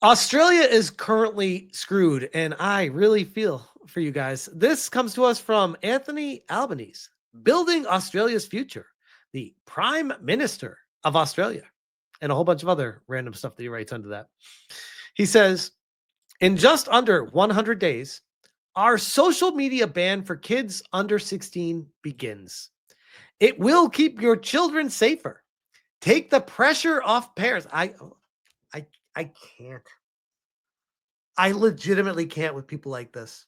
Australia is currently screwed, and I really feel for you guys. This comes to us from Anthony Albanese, building Australia's future, the Prime Minister of Australia, and a whole bunch of other random stuff that he writes under that. He says, in just under 100 days, our social media ban for kids under 16 begins. It will keep your children safer. Take the pressure off parents. I can't. I legitimately can't with people like this.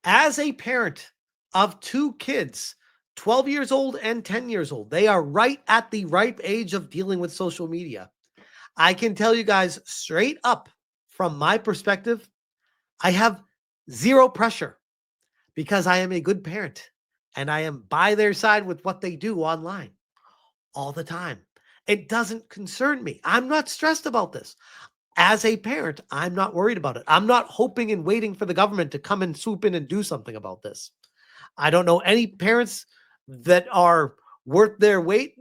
As a parent of two kids, 12 years old and 10 years old, they are right at the ripe age of dealing with social media. I can tell you guys straight up from my perspective, I have zero pressure because I am a good parent and I am by their side with what they do online all the time. It doesn't concern me. I'm not stressed about this. As a parent, I'm not worried about it. I'm not hoping and waiting for the government to come and swoop in and do something about this. I don't know any parents that are worth their weight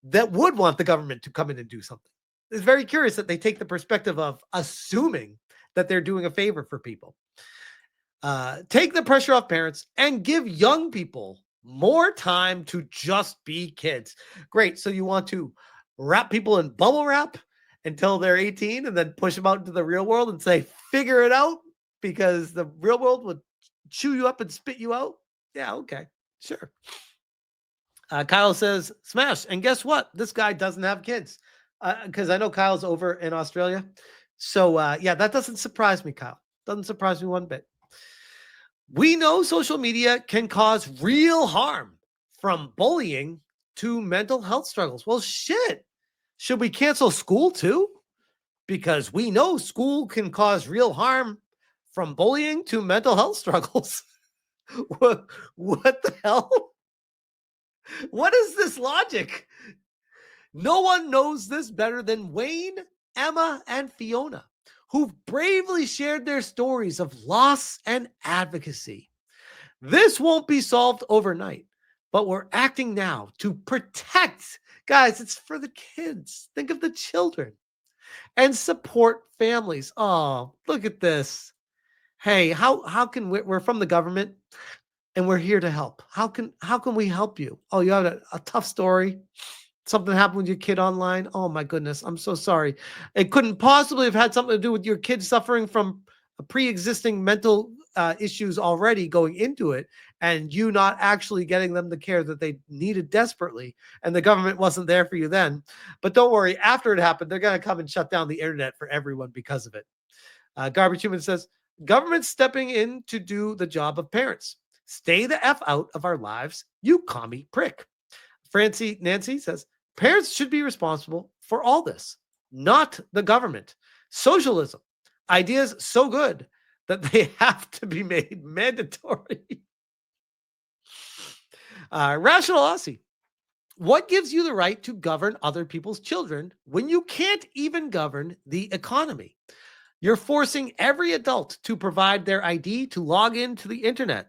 that would want the government to come in and do something. It's very curious that they take the perspective of assuming that they're doing a favor for people. Take the pressure off parents and give young people more time to just be kids. Great. So you want to wrap people in bubble wrap until they're 18 and then push them out into the real world and say, figure it out because the real world would chew you up and spit you out. Yeah. Okay. Sure. Kyle says, smash. And guess what? This guy doesn't have kids because I know Kyle's over in Australia. So yeah, that doesn't surprise me, Kyle. Doesn't surprise me one bit. We know social media can cause real harm from bullying to mental health struggles. Well, shit. Should we cancel school too? Because we know school can cause real harm from bullying to mental health struggles. what the hell? What is this logic? No one knows this better than Wayne, Emma, and Fiona, who've bravely shared their stories of loss and advocacy. This won't be solved overnight, but we're acting now to protect. Guys, it's for the kids. Think of the children and support families. Oh, look at this. Hey, how can we're from the government and we're here to help. How can we help you? Oh, you have a tough story. Something happened with your kid online. Oh my goodness. I'm so sorry. It couldn't possibly have had something to do with your kid suffering from pre-existing mental issues already going into it and you not actually getting them the care that they needed desperately. And the government wasn't there for you then. But don't worry, after it happened, they're going to come and shut down the internet for everyone because of it. Garbage Human says, government stepping in to do the job of parents. Stay the F out of our lives, you commie prick. Nancy says, parents should be responsible for all this, not the government. Socialism, ideas so good that they have to be made mandatory. Rational Aussie, what gives you the right to govern other people's children when you can't even govern the economy? You're forcing every adult to provide their ID to log into the internet.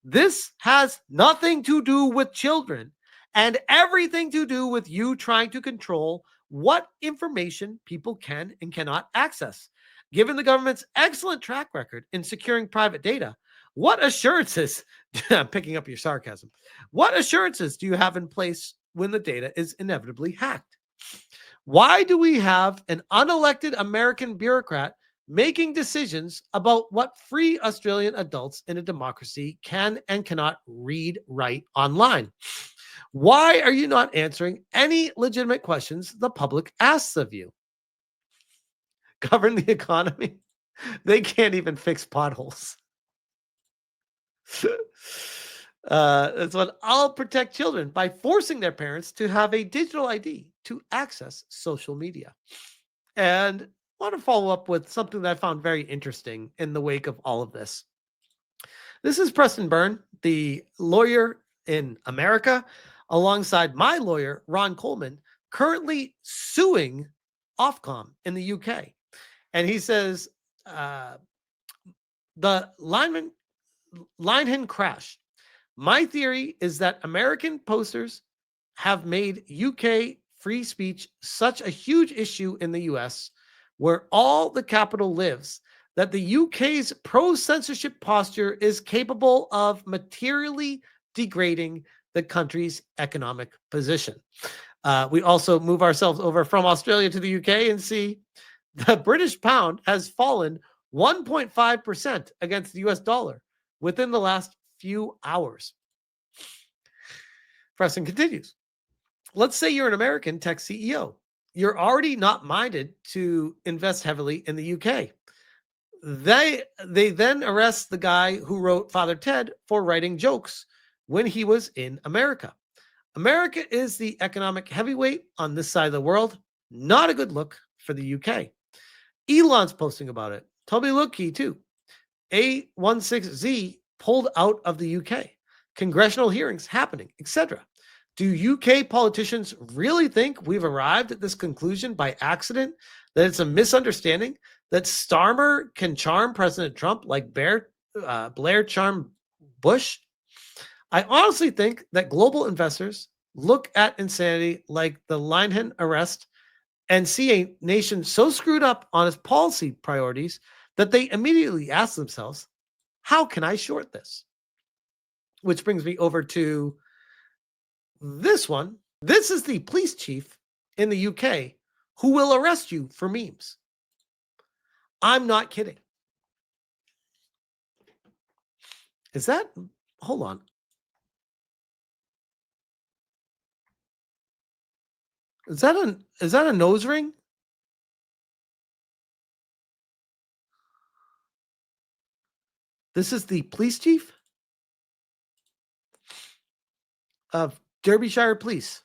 This has nothing to do with children and everything to do with you trying to control what information people can and cannot access. Given the government's excellent track record in securing private data, what assurances, I'm picking up your sarcasm, what assurances do you have in place when the data is inevitably hacked? Why do we have an unelected American bureaucrat making decisions about what free Australian adults in a democracy can and cannot read, write online? Why are you not answering any legitimate questions the public asks of you? Govern the economy? They can't even fix potholes. That's what I'll protect children by forcing their parents to have a digital ID to access social media. And I want to follow up with something that I found very interesting in the wake of all of this. This is Preston Byrne, the lawyer in America, alongside my lawyer, Ron Coleman, currently suing Ofcom in the UK. And he says the Linehan crashed. My theory is that American posters have made UK free speech such a huge issue in the US where all the capital lives, that the UK's pro-censorship posture is capable of materially degrading the country's economic position. We also move ourselves over from Australia to the UK and see the British pound has fallen 1.5% against the US dollar within the last few hours. Preston continues. Let's say you're an American tech CEO. You're already not minded to invest heavily in the UK. They then arrest the guy who wrote Father Ted for writing jokes when he was in America. America is the economic heavyweight on this side of the world. Not a good look for the UK. Elon's posting about it. Toby Lutke too. A16Z pulled out of the UK. Congressional hearings happening, etc. Do UK politicians really think we've arrived at this conclusion by accident? That it's a misunderstanding? That Starmer can charm President Trump like Blair charmed Bush? I honestly think that global investors look at insanity like the Linehan arrest and see a nation so screwed up on its policy priorities that they immediately ask themselves, how can I short this? Which brings me over to this one. This is the police chief in the UK who will arrest you for memes. I'm not kidding. Is that, hold on. Is that a nose ring? This is the police chief of Derbyshire Police.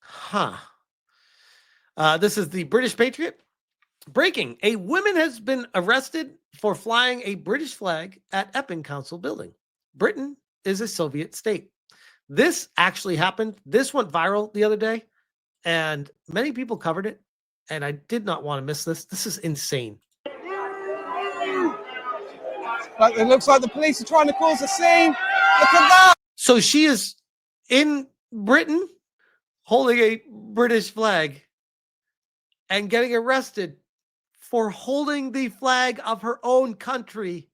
Huh. This is the British Patriot. Breaking. A woman has been arrested for flying a British flag at Epping Council building. Britain is a Soviet state. This actually happened. This went viral the other day, and many people covered it, and I did not want to miss this. This is insane. Like, it looks like the police are trying to cause a scene. Look at that. So she is in Britain holding a British flag and getting arrested for holding the flag of her own country.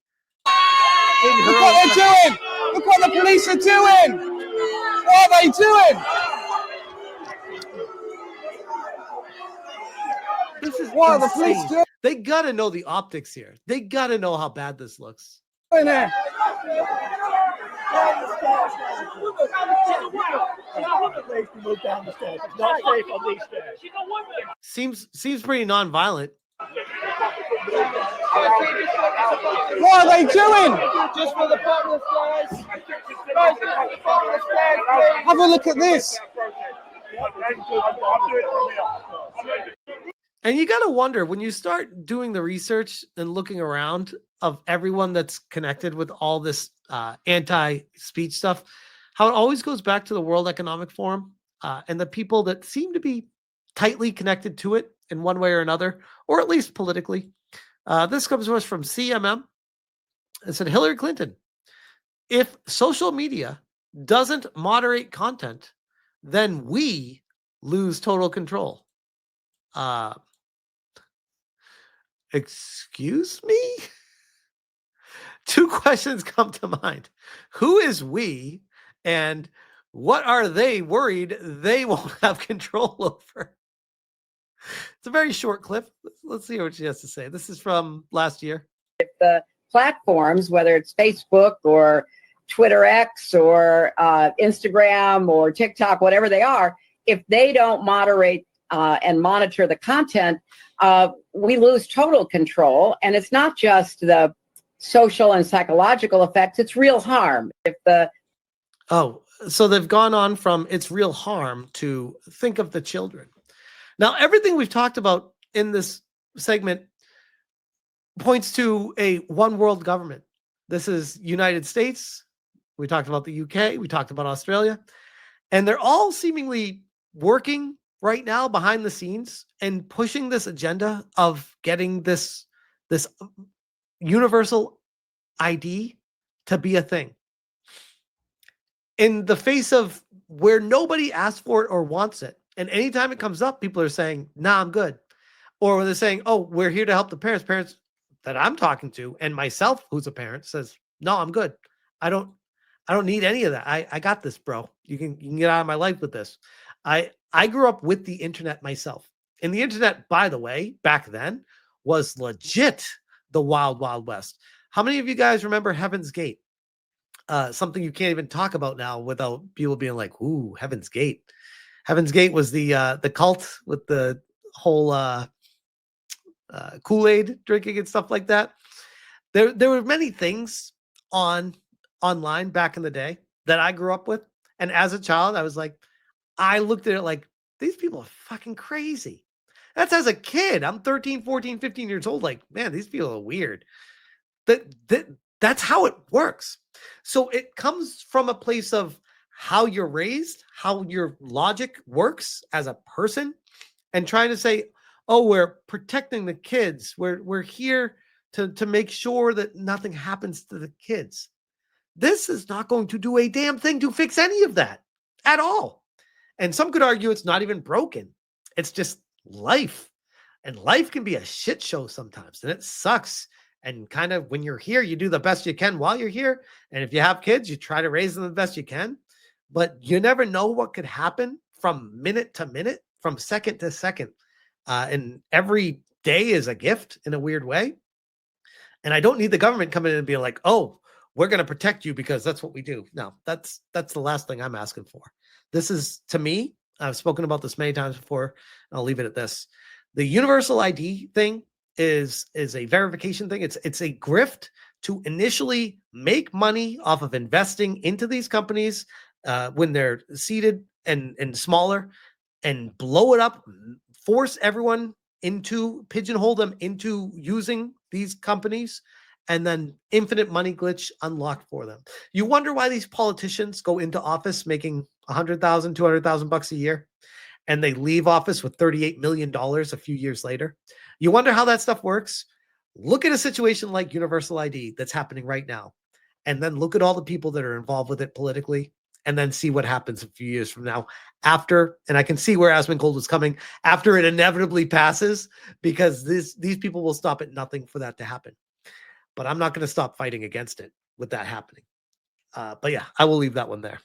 Look what they're doing. Look what the police are doing. What are they doing? This is What are the insane. police doing? They got to know the optics here. They got to know how bad this looks. There? Seems pretty non-violent. What are they doing? Just for the public, guys. Have a look at this. And you got to wonder, when you start doing the research and looking around of everyone that's connected with all this anti-speech stuff, how it always goes back to the World Economic Forum and the people that seem to be tightly connected to it in one way or another, or at least politically. This comes to us from CMM. It said, Hillary Clinton, if social media doesn't moderate content, then we lose total control. Excuse me? Two questions come to mind. Who is we, and what are they worried they won't have control over? It's a very short clip. Let's see what she has to say. This is from last year. If the platforms, whether it's Facebook or Twitter X or Instagram or TikTok, whatever they are, if they don't moderate and monitor the content, we lose total control. And it's not just the social and psychological effects, it's real harm. So they've gone on from it's real harm to think of the children. Now, everything we've talked about in this segment points to a one world government. This is United States. We talked about the UK. We talked about Australia. And they're all seemingly working right now behind the scenes and pushing this agenda of getting this universal ID to be a thing. In the face of where nobody asked for it or wants it, And anytime it comes up, people are saying, nah, I'm good. Or when they're saying, oh, we're here to help the parents that I'm talking to, and myself, who's a parent, says, no, I'm good. I don't need any of that. I got this, bro. You can get out of my life with this. I grew up with the internet myself. And the internet, by the way, back then was legit the wild, wild west. How many of you guys remember Heaven's Gate? Something you can't even talk about now without people being like, ooh, Heaven's Gate. Heaven's Gate was the cult with the whole Kool-Aid drinking and stuff like that. There were many things online back in the day that I grew up with. And as a child, I was like, I looked at it like, these people are fucking crazy. That's as a kid. I'm 13, 14, 15 years old. Like, man, these people are weird. That's how it works. So it comes from a place of how you're raised, how your logic works as a person, and trying to say, oh, we're protecting the kids. We're here to make sure that nothing happens to the kids. This is not going to do a damn thing to fix any of that at all. And some could argue it's not even broken. It's just life. And life can be a shit show sometimes. And it sucks. And kind of when you're here, you do the best you can while you're here. And if you have kids, you try to raise them the best you can. But you never know what could happen from minute to minute, from second to second. And every day is a gift in a weird way. And I don't need the government coming in and being like, oh, we're going to protect you because that's what we do. No, that's the last thing I'm asking for. This is, to me, I've spoken about this many times before. I'll leave it at this. The universal ID thing is a verification thing. It's a grift to initially make money off of investing into these companies when they're seeded and smaller, and blow it up, force everyone pigeonhole them into using these companies, and then infinite money glitch unlocked for them. You wonder why these politicians go into office making $100,000, $200,000 a year, and they leave office with $38 million a few years later. You wonder how that stuff works? Look at a situation like universal ID that's happening right now, and then look at all the people that are involved with it politically, and then see what happens a few years from now after. And I can see where Asmongold was coming after it inevitably passes, because these people will stop at nothing for that to happen. But I'm not going to stop fighting against it with that happening. But yeah, I will leave that one there.